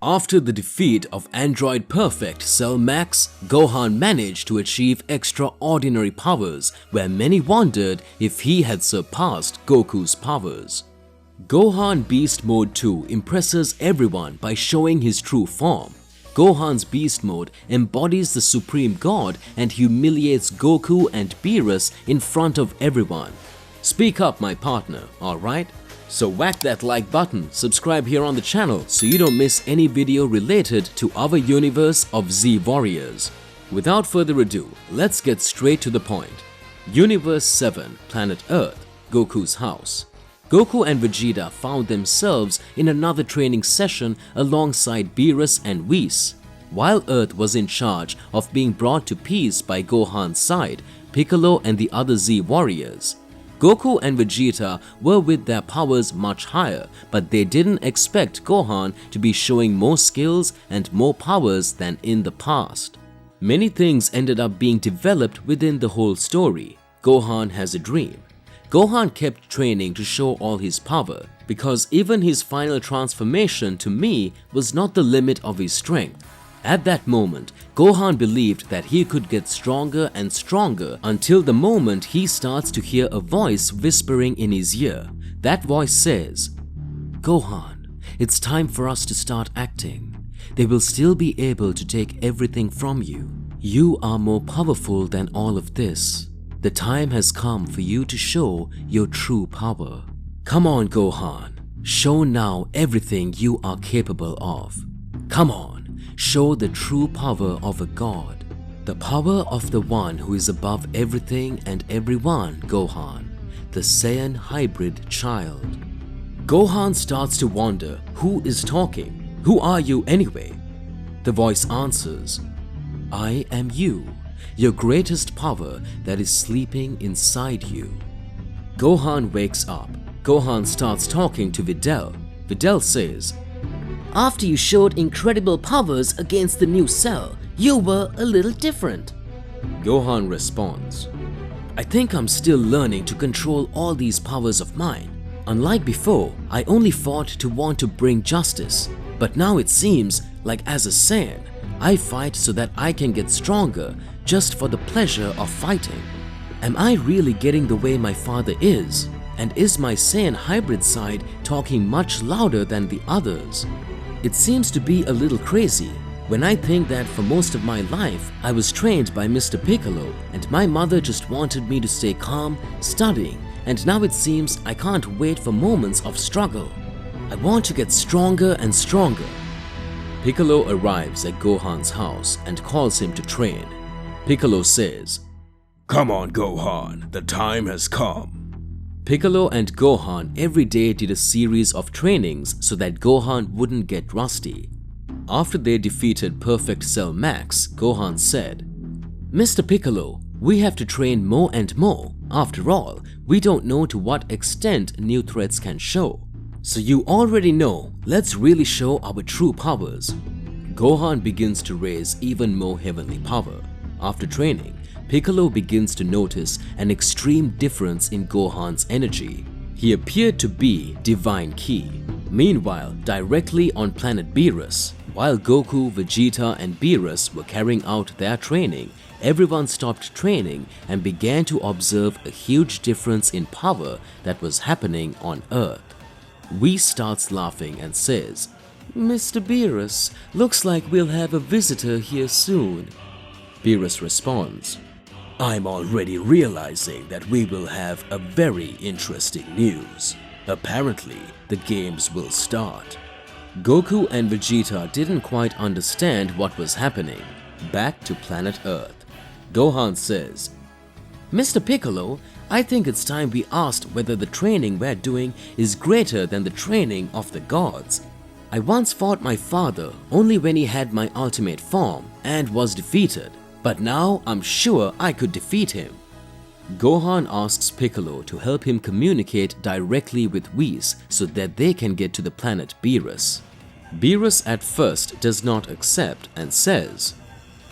After the defeat of Android Perfect Cell Max, Gohan managed to achieve extraordinary powers where many wondered if he had surpassed Goku's powers. Gohan Beast Mode 2 impresses everyone by showing his true form. Gohan's Beast Mode embodies the Supreme God and humiliates Goku and Beerus in front of everyone. Speak up, my partner, alright? So whack that like button, subscribe here on the channel so you don't miss any video related to our universe of Z Warriors. Without further ado, let's get straight to the point. Universe 7, Planet Earth, Goku's house. Goku and Vegeta found themselves in another training session alongside Beerus and Whis. While Earth was in charge of being brought to peace by Gohan's side, Piccolo and the other Z Warriors. Goku and Vegeta were with their powers much higher, but they didn't expect Gohan to be showing more skills and more powers than in the past. Many things ended up being developed within the whole story. Gohan has a dream. Gohan kept training to show all his power, because even his final transformation to me was not the limit of his strength. At that moment, Gohan believed that he could get stronger and stronger until the moment he starts to hear a voice whispering in his ear. That voice says, "Gohan, it's time for us to start acting. They will still be able to take everything from you. You are more powerful than all of this. The time has come for you to show your true power. Come on, Gohan. Show now everything you are capable of. Come on. Show the true power of a god. The power of the one who is above everything and everyone, Gohan. The Saiyan hybrid child." Gohan starts to wonder who is talking. Who are you anyway? The voice answers, "I am you, your greatest power that is sleeping inside you." Gohan wakes up. Gohan starts talking to Videl. Videl says, "After you showed incredible powers against the new Cell, you were a little different." Gohan responds, "I think I'm still learning to control all these powers of mine. Unlike before, I only fought to want to bring justice, but now it seems like as a Saiyan, I fight so that I can get stronger just for the pleasure of fighting. Am I really getting the way my father is? And is my Saiyan hybrid side talking much louder than the others? It seems to be a little crazy when I think that for most of my life I was trained by Mr. Piccolo and my mother just wanted me to stay calm, studying, and now it seems I can't wait for moments of struggle. I want to get stronger and stronger." Piccolo arrives at Gohan's house and calls him to train. Piccolo says, "Come on, Gohan, the time has come." Piccolo and Gohan every day did a series of trainings so that Gohan wouldn't get rusty. After they defeated Perfect Cell Max, Gohan said, "Mr. Piccolo, we have to train more and more. After all, we don't know to what extent new threats can show. So you already know, let's really show our true powers." Gohan begins to raise even more heavenly power. After training, Piccolo begins to notice an extreme difference in Gohan's energy. He appeared to be Divine Ki. Meanwhile, directly on planet Beerus, while Goku, Vegeta and Beerus were carrying out their training, everyone stopped training and began to observe a huge difference in power that was happening on Earth. Whis starts laughing and says, "Mr. Beerus, looks like we'll have a visitor here soon." Beerus responds, "I'm already realizing that we will have a very interesting news. Apparently, the games will start." Goku and Vegeta didn't quite understand what was happening. Back to planet Earth. Gohan says, "Mr. Piccolo, I think it's time we asked whether the training we're doing is greater than the training of the gods. I once fought my father only when he had my ultimate form and was defeated. But now I'm sure I could defeat him." Gohan asks Piccolo to help him communicate directly with Whis so that they can get to the planet Beerus. Beerus at first does not accept and says,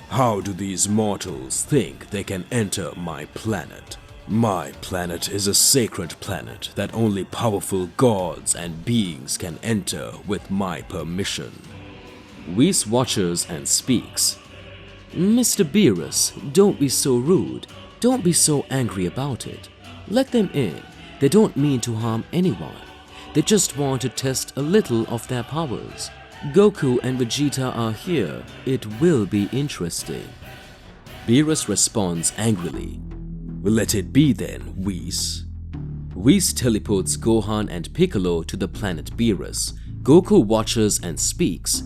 "How do these mortals think they can enter my planet? My planet is a sacred planet that only powerful gods and beings can enter with my permission." Whis watches and speaks. Mr. Beerus, don't be so rude. Don't be so angry about it. Let them in. They don't mean to harm anyone. They just want to test a little of their powers. Goku and Vegeta are here. It will be interesting. Beerus responds angrily. Let it be then, Whis. Whis teleports Gohan and Piccolo to the planet Beerus. Goku watches and speaks.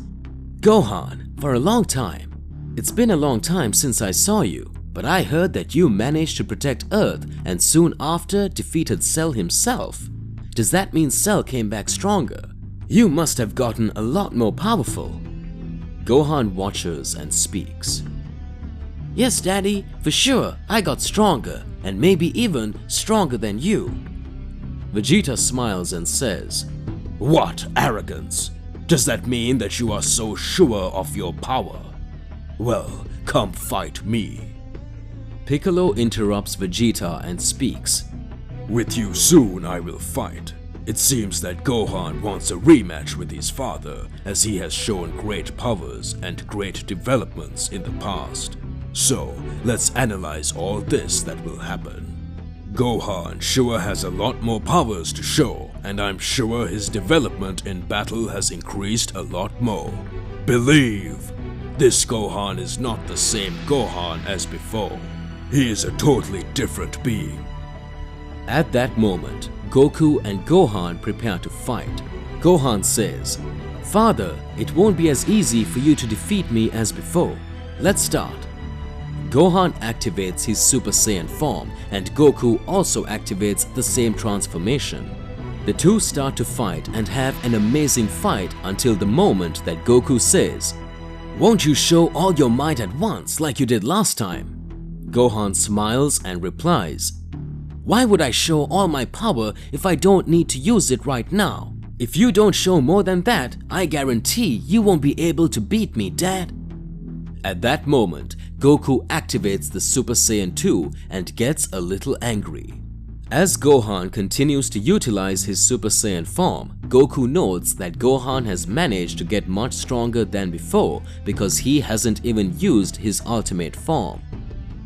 Gohan, for a long time. It's been a long time since I saw you, but I heard that you managed to protect Earth and soon after defeated Cell himself. Does that mean Cell came back stronger? You must have gotten a lot more powerful. Gohan watches and speaks. Yes, Daddy, for sure, I got stronger, and maybe even stronger than you. Vegeta smiles and says, What arrogance! Does that mean that you are so sure of your power? Well, come fight me. Piccolo interrupts Vegeta and speaks. With you soon I will fight. It seems that Gohan wants a rematch with his father, as he has shown great powers and great developments in the past. So, let's analyze all this that will happen. Gohan sure has a lot more powers to show, and I'm sure his development in battle has increased a lot more. Believe! This Gohan is not the same Gohan as before. He is a totally different being. At that moment, Goku and Gohan prepare to fight. Gohan says, Father, it won't be as easy for you to defeat me as before. Let's start. Gohan activates his Super Saiyan form and Goku also activates the same transformation. The two start to fight and have an amazing fight until the moment that Goku says, Won't you show all your might at once like you did last time? Gohan smiles and replies, Why would I show all my power if I don't need to use it right now? If you don't show more than that, I guarantee you won't be able to beat me, Dad. At that moment, Goku activates the Super Saiyan 2 and gets a little angry. As Gohan continues to utilize his Super Saiyan form, Goku notes that Gohan has managed to get much stronger than before because he hasn't even used his ultimate form.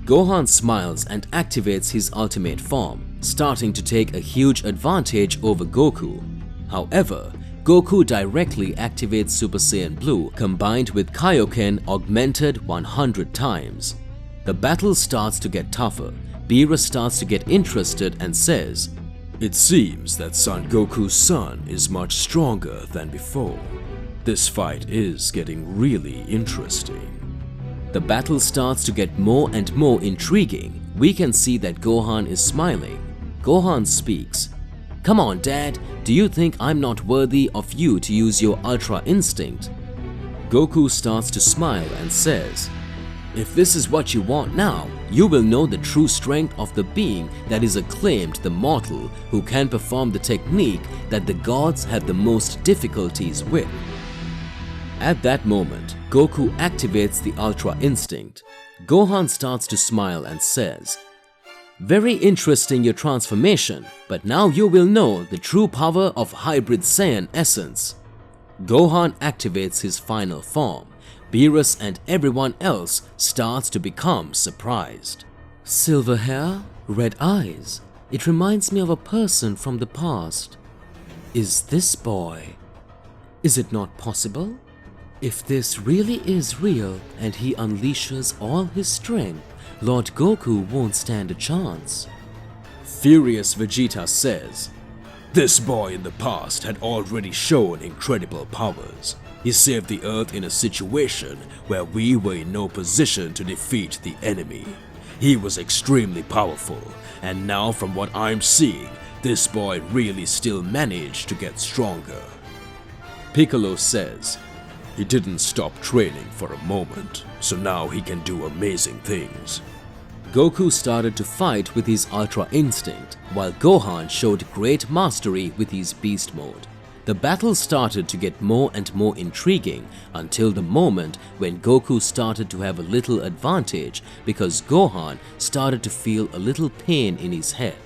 Gohan smiles and activates his ultimate form, starting to take a huge advantage over Goku. However, Goku directly activates Super Saiyan Blue combined with Kaioken augmented 100 times. The battle starts to get tougher. Beerus starts to get interested and says, It seems that Son Goku's son is much stronger than before. This fight is getting really interesting. The battle starts to get more and more intriguing. We can see that Gohan is smiling. Gohan speaks. Come on, Dad, do you think I'm not worthy of you to use your Ultra Instinct? Goku starts to smile and says, If this is what you want now, you will know the true strength of the being that is acclaimed the mortal who can perform the technique that the gods had the most difficulties with. At that moment, Goku activates the Ultra Instinct. Gohan starts to smile and says, Very interesting your transformation, but now you will know the true power of Hybrid Saiyan Essence. Gohan activates his final form. Beerus and everyone else starts to become surprised. Silver hair, red eyes. It reminds me of a person from the past. Is this boy? Is it not possible? If this really is real and he unleashes all his strength, Lord Goku won't stand a chance. Furious Vegeta says, This boy in the past had already shown incredible powers. He saved the Earth in a situation where we were in no position to defeat the enemy. He was extremely powerful, and now from what I'm seeing, this boy really still managed to get stronger. Piccolo says, He didn't stop training for a moment, so now he can do amazing things. Goku started to fight with his Ultra Instinct, while Gohan showed great mastery with his Beast Mode. The battle started to get more and more intriguing until the moment when Goku started to have a little advantage because Gohan started to feel a little pain in his head.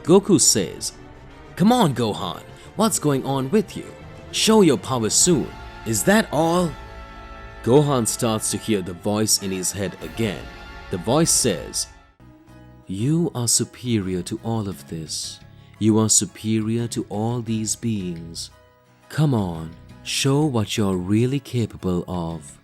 Goku says, Come on, Gohan, what's going on with you? Show your power soon. Is that all? Gohan starts to hear the voice in his head again. The voice says, "You are superior to all of this. You are superior to all these beings. Come on, show what you're really capable of."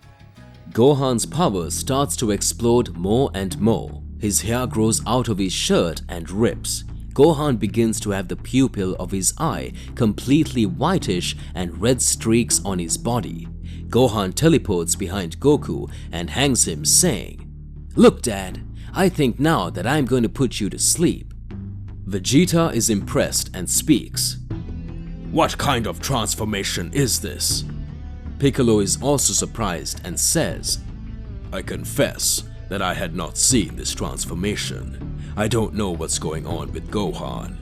Gohan's power starts to explode more and more. His hair grows out of his shirt and rips. Gohan begins to have the pupil of his eye completely whitish and red streaks on his body. Gohan teleports behind Goku and hangs him, saying, "Look, Dad, I think now that I'm going to put you to sleep." Vegeta is impressed and speaks. What kind of transformation is this? Piccolo is also surprised and says, I confess that I had not seen this transformation. I don't know what's going on with Gohan.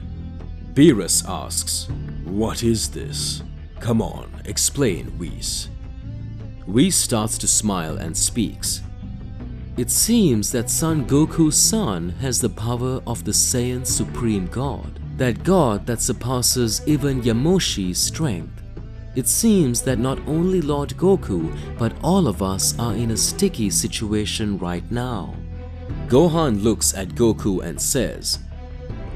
Beerus asks, What is this? Come on, explain, Whis. Whis starts to smile and speaks. It seems that Son Goku's son has the power of the Saiyan Supreme God, that God that surpasses even Yamoshi's strength. It seems that not only Lord Goku, but all of us are in a sticky situation right now. Gohan looks at Goku and says,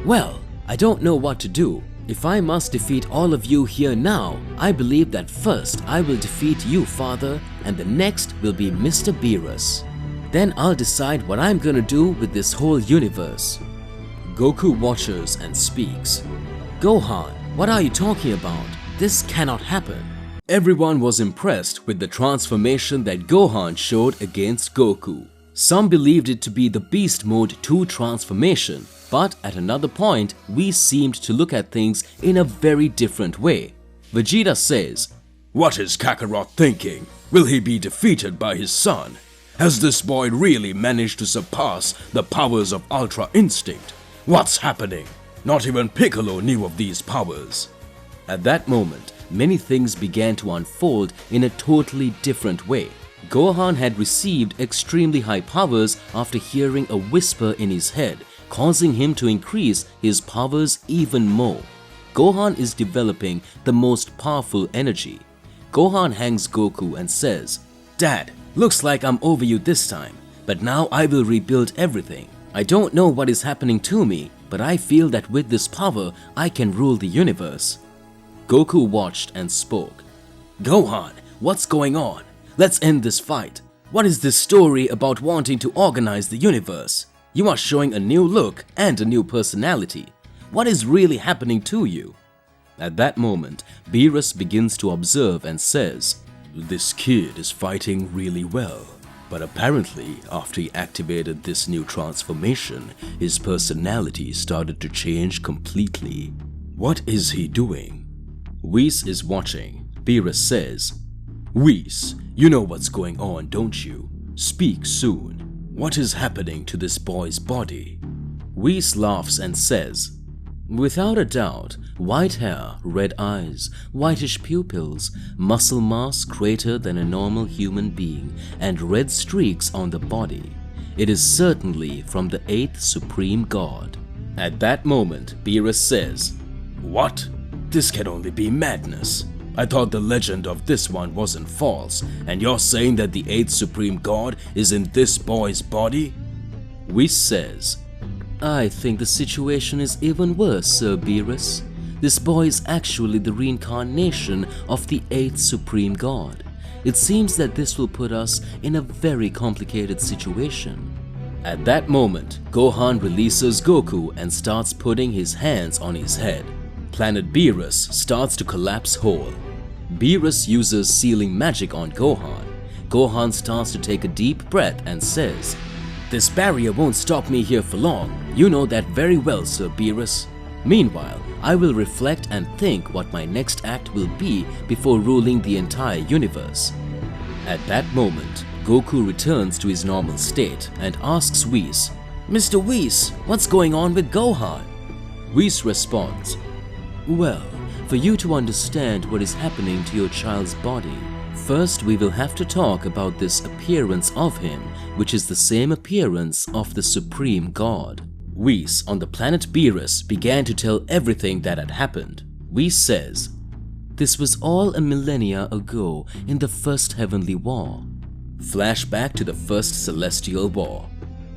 "Well, I don't know what to do. If I must defeat all of you here now, I believe that first I will defeat you, Father, and the next will be Mr. Beerus. Then I'll decide what I'm gonna do with this whole universe." Goku watches and speaks. "Gohan, what are you talking about? This cannot happen." Everyone was impressed with the transformation that Gohan showed against Goku. Some believed it to be the Beast Mode 2 transformation, but at another point, we seemed to look at things in a very different way. Vegeta says, What is Kakarot thinking? Will he be defeated by his son? Has this boy really managed to surpass the powers of Ultra Instinct? What's happening? Not even Piccolo knew of these powers. At that moment, many things began to unfold in a totally different way. Gohan had received extremely high powers after hearing a whisper in his head, causing him to increase his powers even more. Gohan is developing the most powerful energy. Gohan hangs Goku and says, "Dad, looks like I'm over you this time, but now I will rebuild everything. I don't know what is happening to me, but I feel that with this power, I can rule the universe." Goku watched and spoke. "Gohan, what's going on? Let's end this fight. What is this story about wanting to organize the universe? You are showing a new look and a new personality. What is really happening to you?" At that moment, Beerus begins to observe and says, This kid is fighting really well, but apparently after he activated this new transformation, his personality started to change completely. What is he doing? Whis is watching. Beerus says, Whis, you know what's going on, don't you? Speak soon. What is happening to this boy's body? Whis laughs and says, "Without a doubt, white hair, red eyes, whitish pupils, muscle mass greater than a normal human being, and red streaks on the body. It is certainly from the 8th Supreme God." At that moment, Beerus says, What? This can only be madness. I thought the legend of this one wasn't false, and you're saying that the 8th Supreme God is in this boy's body? Whis says, "I think the situation is even worse, Sir Beerus. This boy is actually the reincarnation of the 8th Supreme God. It seems that this will put us in a very complicated situation." At that moment, Gohan releases Goku and starts putting his hands on his head. Planet Beerus starts to collapse whole. Beerus uses sealing magic on Gohan. Gohan starts to take a deep breath and says, "This barrier won't stop me here for long. You know that very well, Sir Beerus. Meanwhile, I will reflect and think what my next act will be before ruling the entire universe." At that moment, Goku returns to his normal state and asks Whis, "Mr. Whis, what's going on with Gohan?" Whis responds, "Well, for you to understand what is happening to your child's body, first we will have to talk about this appearance of him, which is the same appearance of the Supreme God." Whis on the planet Beerus began to tell everything that had happened. Whis says, "This was all a millennia ago in the First Heavenly War. Flashback to the First Celestial War.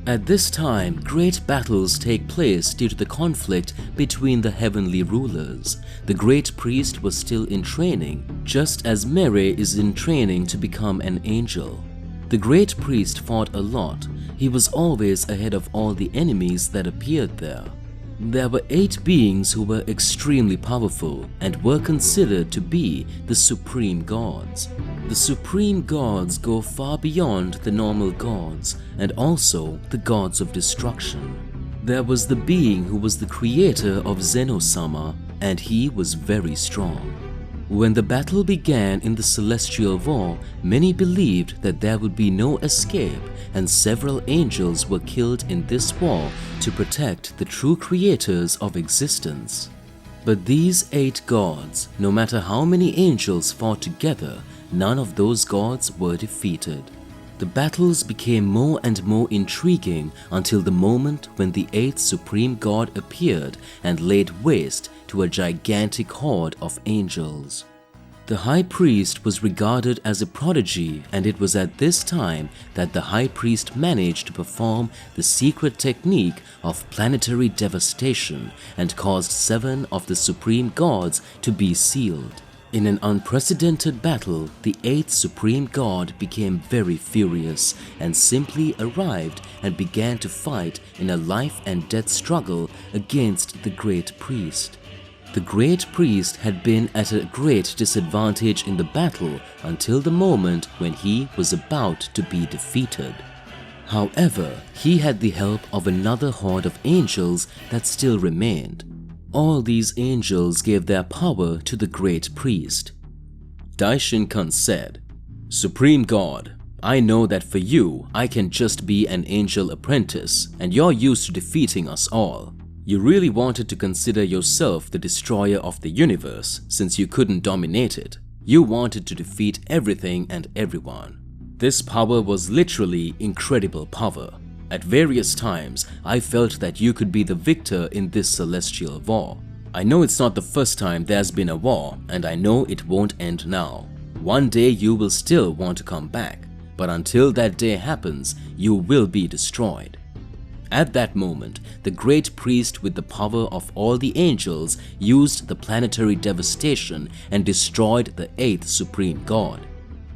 At this time, great battles take place due to the conflict between the heavenly rulers. The great priest was still in training, just as Mere is in training to become an angel. The great priest fought a lot. He was always ahead of all the enemies that appeared there. There were 8 beings who were extremely powerful and were considered to be the supreme gods. The supreme gods go far beyond the normal gods and also the gods of destruction. There was the being who was the creator of Zeno-sama, and he was very strong. When the battle began in the Celestial War, many believed that there would be no escape, and several angels were killed in this war to protect the true creators of existence. But these 8 gods, no matter how many angels fought together, none of those gods were defeated. The battles became more and more intriguing until the moment when the 8th supreme god appeared and laid waste to a gigantic horde of angels. The high priest was regarded as a prodigy, and it was at this time that the high priest managed to perform the secret technique of planetary devastation and caused 7 of the supreme gods to be sealed. In an unprecedented battle, the 8th supreme god became very furious and simply arrived and began to fight in a life and death struggle against the great priest. The great priest had been at a great disadvantage in the battle until the moment when he was about to be defeated. However, he had the help of another horde of angels that still remained. All these angels gave their power to the great priest. Daishin-kun said, "Supreme God, I know that for you, I can just be an angel apprentice, and you're used to defeating us all. You really wanted to consider yourself the destroyer of the universe since you couldn't dominate it. You wanted to defeat everything and everyone. This power was literally incredible power. At various times, I felt that you could be the victor in this celestial war. I know it's not the first time there's been a war, and I know it won't end now. One day you will still want to come back, but until that day happens, you will be destroyed." At that moment, the great priest with the power of all the angels used the planetary devastation and destroyed the 8th supreme god.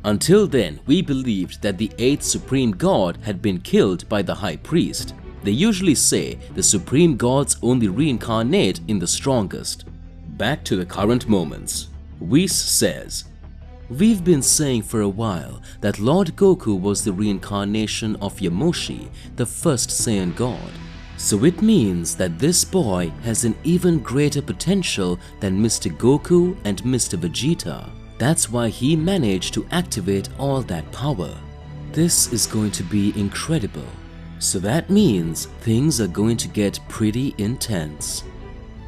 Until then, we believed that the 8th supreme god had been killed by the high priest. They usually say the supreme gods only reincarnate in the strongest. Back to the current moments. Whis says, "We've been saying for a while that Lord Goku was the reincarnation of Yamoshi, the first Saiyan god. So it means that this boy has an even greater potential than Mr. Goku and Mr. Vegeta. That's why he managed to activate all that power. This is going to be incredible. So that means things are going to get pretty intense."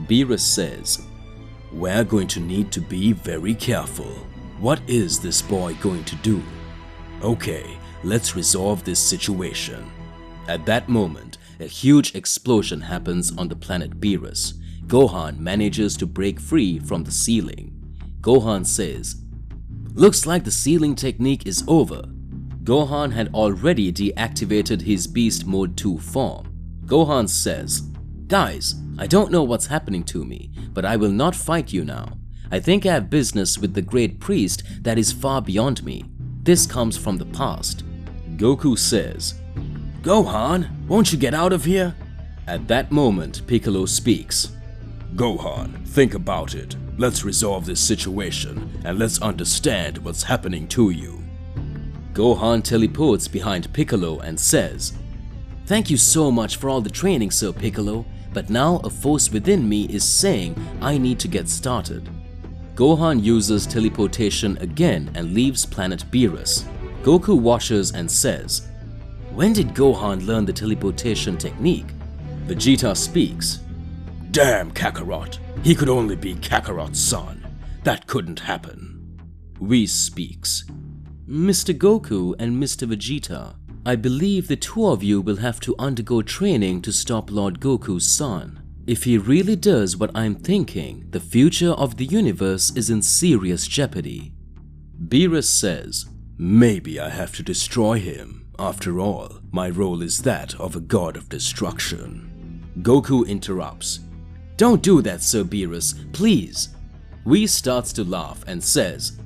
Beerus says, "We're going to need to be very careful. What is this boy going to do? Okay, let's resolve this situation." At that moment, a huge explosion happens on the planet Beerus. Gohan manages to break free from the ceiling. Gohan says, "Looks like the sealing technique is over." Gohan had already deactivated his Beast Mode 2 form. Gohan says, "Guys, I don't know what's happening to me, but I will not fight you now. I think I have business with the great priest that is far beyond me. This comes from the past." Goku says, "Gohan, won't you get out of here?" At that moment, Piccolo speaks. Gohan, think about it. Let's resolve this situation and let's understand what's happening to you." Gohan teleports behind Piccolo and says, "Thank you so much for all the training, Sir Piccolo, but now a force within me is saying I need to get started." Gohan uses teleportation again and leaves planet Beerus. Goku watches and says, "When did Gohan learn the teleportation technique?" Vegeta speaks. "Damn Kakarot! He could only be Kakarot's son. That couldn't happen." Whis speaks. "Mr. Goku and Mr. Vegeta, I believe the 2 of you will have to undergo training to stop Lord Goku's son. If he really does what I'm thinking, the future of the universe is in serious jeopardy." Beerus says, Maybe I have to destroy him. After all, my role is that of a god of destruction. Goku interrupts. Don't do that, Sir Beerus, please. Whis starts to laugh and says,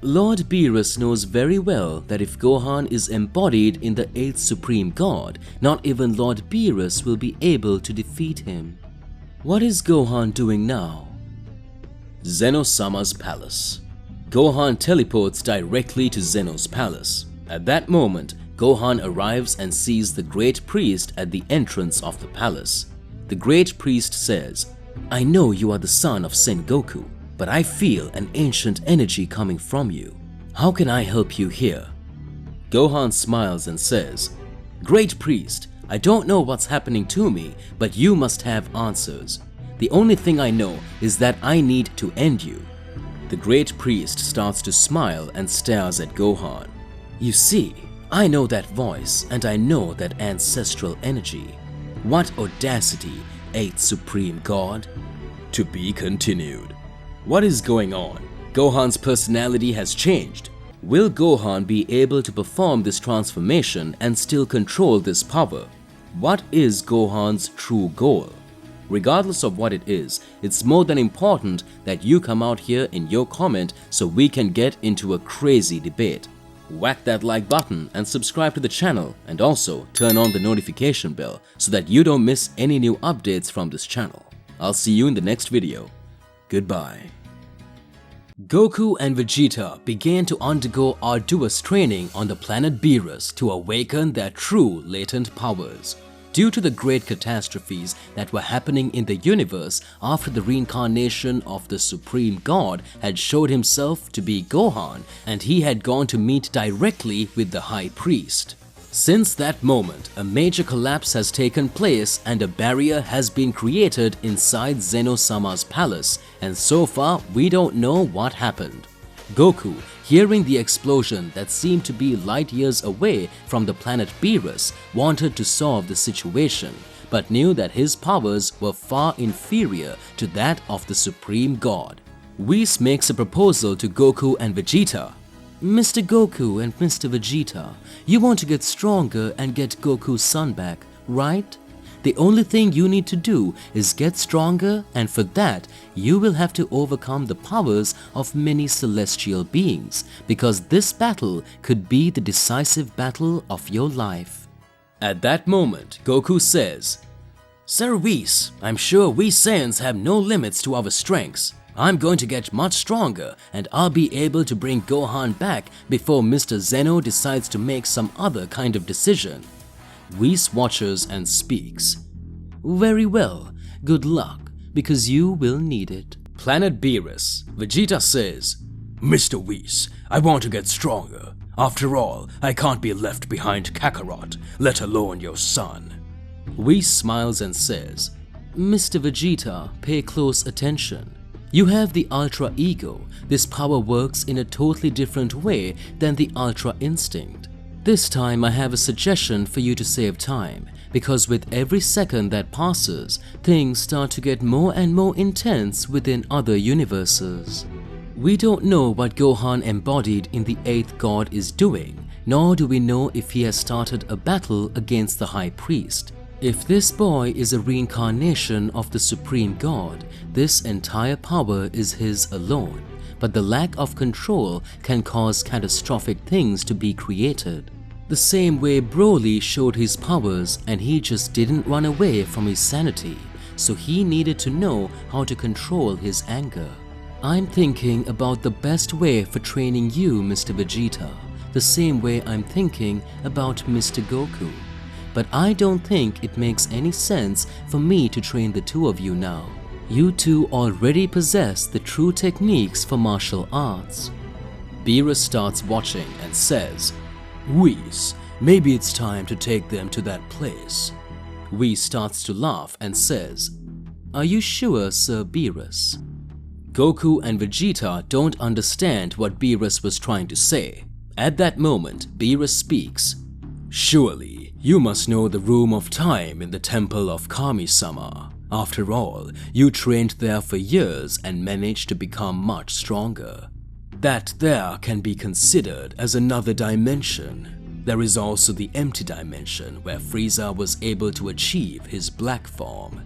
Lord Beerus knows very well that if Gohan is embodied in the 8th Supreme God, not even Lord Beerus will be able to defeat him. What is Gohan doing now? Zeno-sama's palace. Gohan teleports directly to Zeno's palace. At that moment, Gohan arrives and sees the Great Priest at the entrance of the palace. The Great Priest says, I know you are the son of Sengoku, but I feel an ancient energy coming from you. How can I help you here? Gohan smiles and says, Great Priest, I don't know what's happening to me, but you must have answers. The only thing I know is that I need to end you. The Great Priest starts to smile and stares at Gohan. You see, I know that voice and I know that ancestral energy. What audacity, 8th Supreme God? To be continued. What is going on? Gohan's personality has changed. Will Gohan be able to perform this transformation and still control this power? What is Gohan's true goal? Regardless of what it is, it's more than important that you come out here in your comment so we can get into a crazy debate. Whack that like button and subscribe to the channel, and also turn on the notification bell so that you don't miss any new updates from this channel. I'll see you in the next video. Goodbye. Goku and Vegeta began to undergo arduous training on the planet Beerus to awaken their true latent powers. Due to the great catastrophes that were happening in the universe after the reincarnation of the Supreme God had showed himself to be Gohan, and he had gone to meet directly with the High Priest. Since that moment, a major collapse has taken place and a barrier has been created inside Zeno-sama's palace, and so far we don't know what happened. Goku, hearing the explosion that seemed to be light years away from the planet Beerus, wanted to solve the situation, but knew that his powers were far inferior to that of the Supreme God. Whis makes a proposal to Goku and Vegeta. Mr. Goku and Mr. Vegeta, you want to get stronger and get Goku's son back, right? The only thing you need to do is get stronger, and for that, you will have to overcome the powers of many celestial beings, because this battle could be the decisive battle of your life. At that moment, Goku says, Sir Whis, I'm sure we Saiyans have no limits to our strengths. I'm going to get much stronger and I'll be able to bring Gohan back before Mr. Zeno decides to make some other kind of decision. Whis watches and speaks. Very well, good luck, because you will need it. Planet Beerus. Vegeta says, Mr. Whis, I want to get stronger. After all, I can't be left behind Kakarot, let alone your son. Whis smiles and says, Mr. Vegeta, pay close attention. You have the Ultra Ego. This power works in a totally different way than the Ultra Instinct. This time I have a suggestion for you to save time, because with every second that passes, things start to get more and more intense within other universes. We don't know what Gohan embodied in the 8th God is doing, nor do we know if he has started a battle against the High Priest. If this boy is a reincarnation of the Supreme God, this entire power is his alone, but the lack of control can cause catastrophic things to be created. The same way Broly showed his powers and he just didn't run away from his sanity, so he needed to know how to control his anger. I'm thinking about the best way for training you, Mr. Vegeta, the same way I'm thinking about Mr. Goku. But I don't think it makes any sense for me to train the two of you now. You two already possess the true techniques for martial arts. Beerus starts watching and says, Whis, maybe it's time to take them to that place. Whis starts to laugh and says, Are you sure, Sir Beerus? Goku and Vegeta don't understand what Beerus was trying to say. At that moment, Beerus speaks. Surely, you must know the Room of Time in the Temple of Kami-sama. After all, you trained there for years and managed to become much stronger. That there can be considered as another dimension. There is also the empty dimension where Frieza was able to achieve his black form.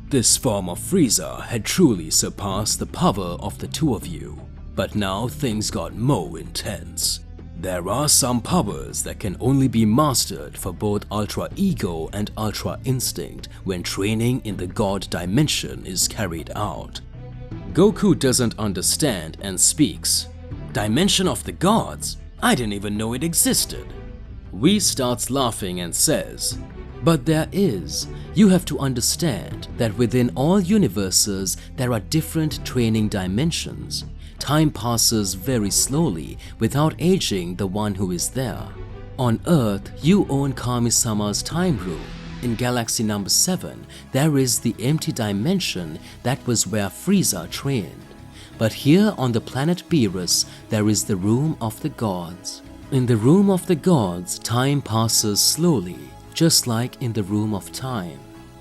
This form of Frieza had truly surpassed the power of the two of you, but now things got more intense. There are some powers that can only be mastered for both Ultra Ego and Ultra Instinct when training in the God dimension is carried out. Goku doesn't understand and speaks, "Dimension of the gods? I didn't even know it existed." Whis starts laughing and says, "But there is. You have to understand that within all universes there are different training dimensions. Time passes very slowly without aging the one who is there. On Earth, you own Kami-sama's time room. In Galaxy number 7, there is the empty dimension that was where Frieza trained. But here on the planet Beerus, there is the Room of the Gods. In the Room of the Gods, time passes slowly, just like in the Room of Time.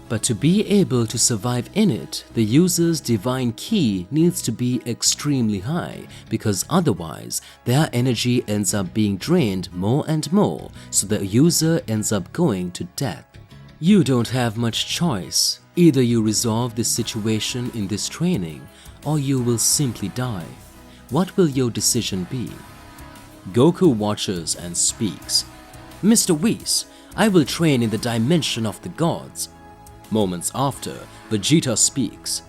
But to be able to survive in it, the user's divine ki needs to be extremely high, because otherwise their energy ends up being drained more and more, so the user ends up going to death. You don't have much choice. Either you resolve this situation in this training, or you will simply die. What will your decision be?" Goku watches and speaks. "Mr. Whis, I will train in the dimension of the gods." Moments after, Vegeta speaks.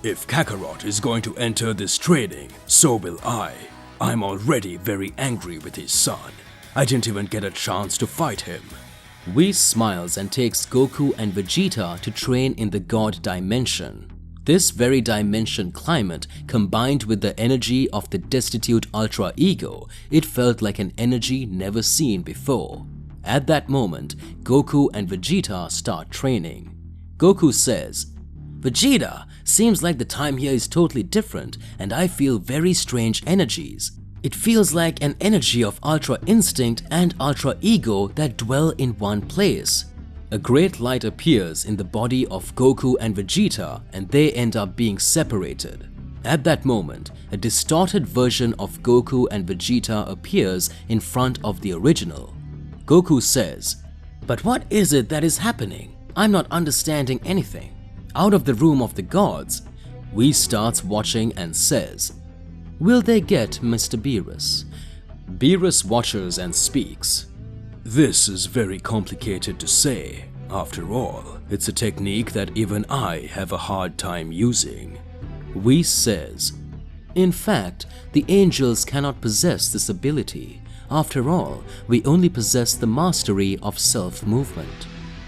If Kakarot is going to enter this training, so will I. I'm already very angry with his son. I didn't even get a chance to fight him. Whis smiles and takes Goku and Vegeta to train in the God dimension. This very dimension climate, combined with the energy of the destitute Ultra Ego, it felt like an energy never seen before. At that moment, Goku and Vegeta start training. Goku says, "Vegeta, seems like the time here is totally different and I feel very strange energies. It feels like an energy of Ultra Instinct and Ultra Ego that dwell in one place." A great light appears in the body of Goku and Vegeta and they end up being separated. At that moment, a distorted version of Goku and Vegeta appears in front of the original. Goku says, "But what is it that is happening? I'm not understanding anything." Out of the Room of the Gods, Whis starts watching and says, "Will they get Mr. Beerus?" Beerus watches and speaks. This is very complicated to say. After all, it's a technique that even I have a hard time using. Whis says, "In fact, the angels cannot possess this ability. After all, we only possess the mastery of self-movement.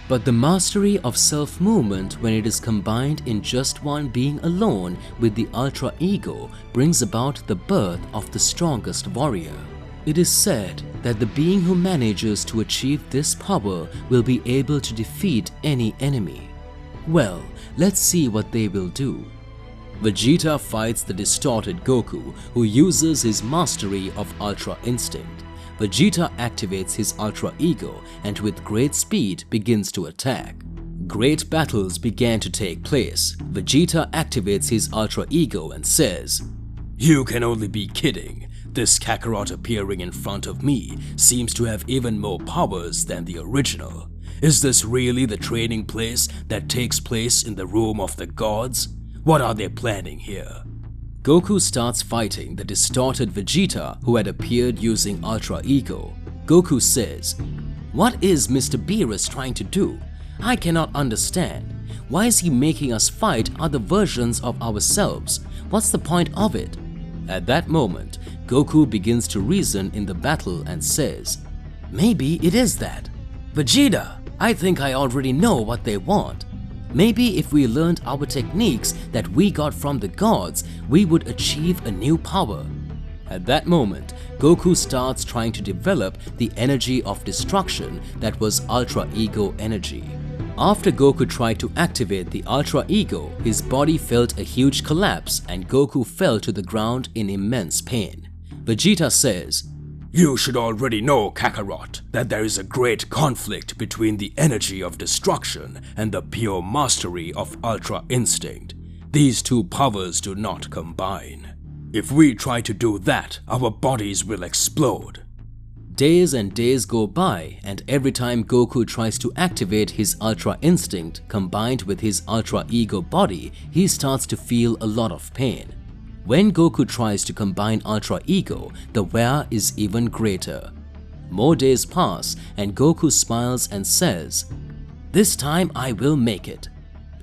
But the mastery of self-movement, when it is combined in just one being alone with the Ultra Ego, brings about the birth of the strongest warrior. It is said that the being who manages to achieve this power will be able to defeat any enemy. Well, let's see what they will do." Vegeta fights the distorted Goku, who uses his mastery of Ultra Instinct. Vegeta activates his Ultra Ego and with great speed begins to attack. Great battles began to take place. Vegeta activates his Ultra Ego and says, "You can only be kidding. This Kakarot appearing in front of me seems to have even more powers than the original. Is this really the training place that takes place in the Room of the Gods? What are they planning here?" Goku starts fighting the distorted Vegeta who had appeared using Ultra Ego. Goku says, "What is Mr. Beerus trying to do? I cannot understand. Why is he making us fight other versions of ourselves? What's the point of it?" At that moment, Goku begins to reason in the battle and says, "Maybe it is that. Vegeta, I think I already know what they want. Maybe if we learned our techniques that we got from the gods, we would achieve a new power." At that moment, Goku starts trying to develop the energy of destruction that was Ultra Ego energy. After Goku tried to activate the Ultra Ego, his body felt a huge collapse and Goku fell to the ground in immense pain. Vegeta says, "You should already know, Kakarot, that there is a great conflict between the energy of destruction and the pure mastery of Ultra Instinct. These two powers do not combine." If we try to do that, our bodies will explode. Days and days go by, and every time Goku tries to activate his Ultra Instinct combined with his Ultra Ego body, he starts to feel a lot of pain. When Goku tries to combine Ultra Ego, the wear is even greater. More days pass, and Goku smiles and says, "This time I will make it."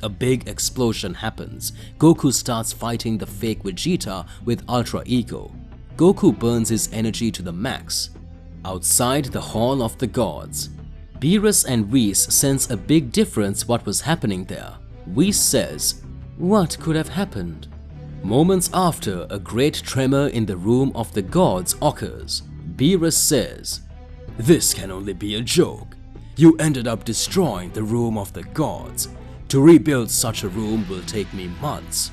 A big explosion happens. Goku starts fighting the fake Vegeta with Ultra Ego. Goku burns his energy to the max. Outside the Hall of the Gods, Beerus and Whis sense a big difference what was happening there. Whis says, "What could have happened?" Moments after, a great tremor in the room of the gods occurs. Beerus says, "This can only be a joke. You ended up destroying the room of the gods. To rebuild such a room will take me months."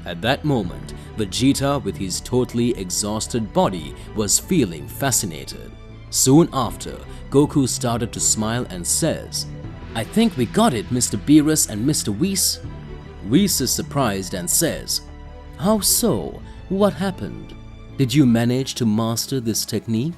At that moment, Vegeta with his totally exhausted body was feeling fascinated. Soon after, Goku started to smile and says, "I think we got it, Mr. Beerus and Mr. Whis." Whis is surprised and says, "How so? What happened? Did you manage to master this technique?"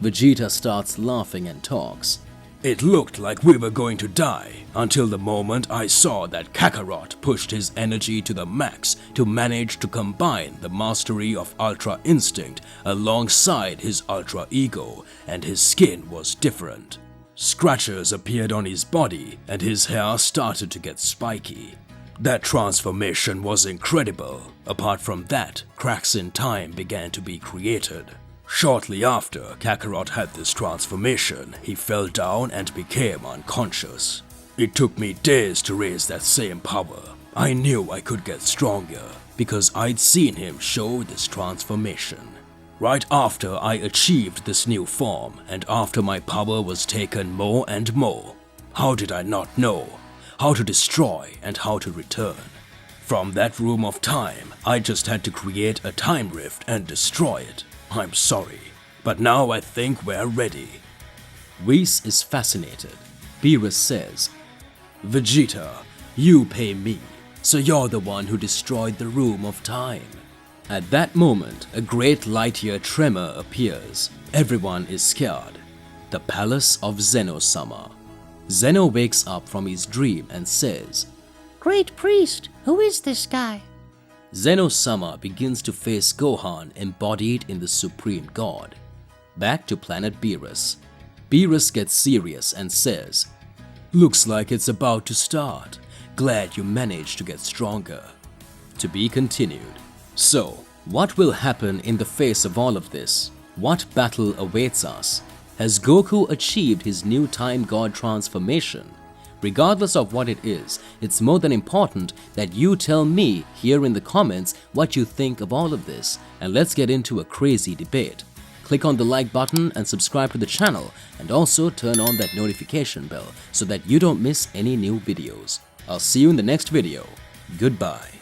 Vegeta starts laughing and talks. It looked like we were going to die until the moment I saw that Kakarot pushed his energy to the max to manage to combine the mastery of Ultra Instinct alongside his Ultra Ego, and his skin was different. Scratches appeared on his body and his hair started to get spiky. That transformation was incredible. Apart from that, cracks in time began to be created. Shortly after Kakarot had this transformation, he fell down and became unconscious. It took me days to raise that same power. I knew I could get stronger because I'd seen him show this transformation. Right after I achieved this new form and after my power was taken more and more, how did I not know how to destroy and how to return? From that room of time, I just had to create a time rift and destroy it. I'm sorry, but now I think we're ready. Whis is fascinated. Beerus says, Vegeta, you pay me, so you're the one who destroyed the room of time. At that moment, a great light-year tremor appears. Everyone is scared. The palace of Zeno-sama. Zeno wakes up from his dream and says, "Great priest, who is this guy?" Zeno-sama begins to face Gohan embodied in the Supreme God. Back to planet Beerus. Beerus gets serious and says, "Looks like it's about to start. Glad you managed to get stronger." To be continued. So, what will happen in the face of all of this? What battle awaits us? Has Goku achieved his new Time God transformation? Regardless of what it is, it's more than important that you tell me here in the comments what you think of all of this, and let's get into a crazy debate. Click on the like button and subscribe to the channel, and also turn on that notification bell so that you don't miss any new videos. I'll see you in the next video. Goodbye.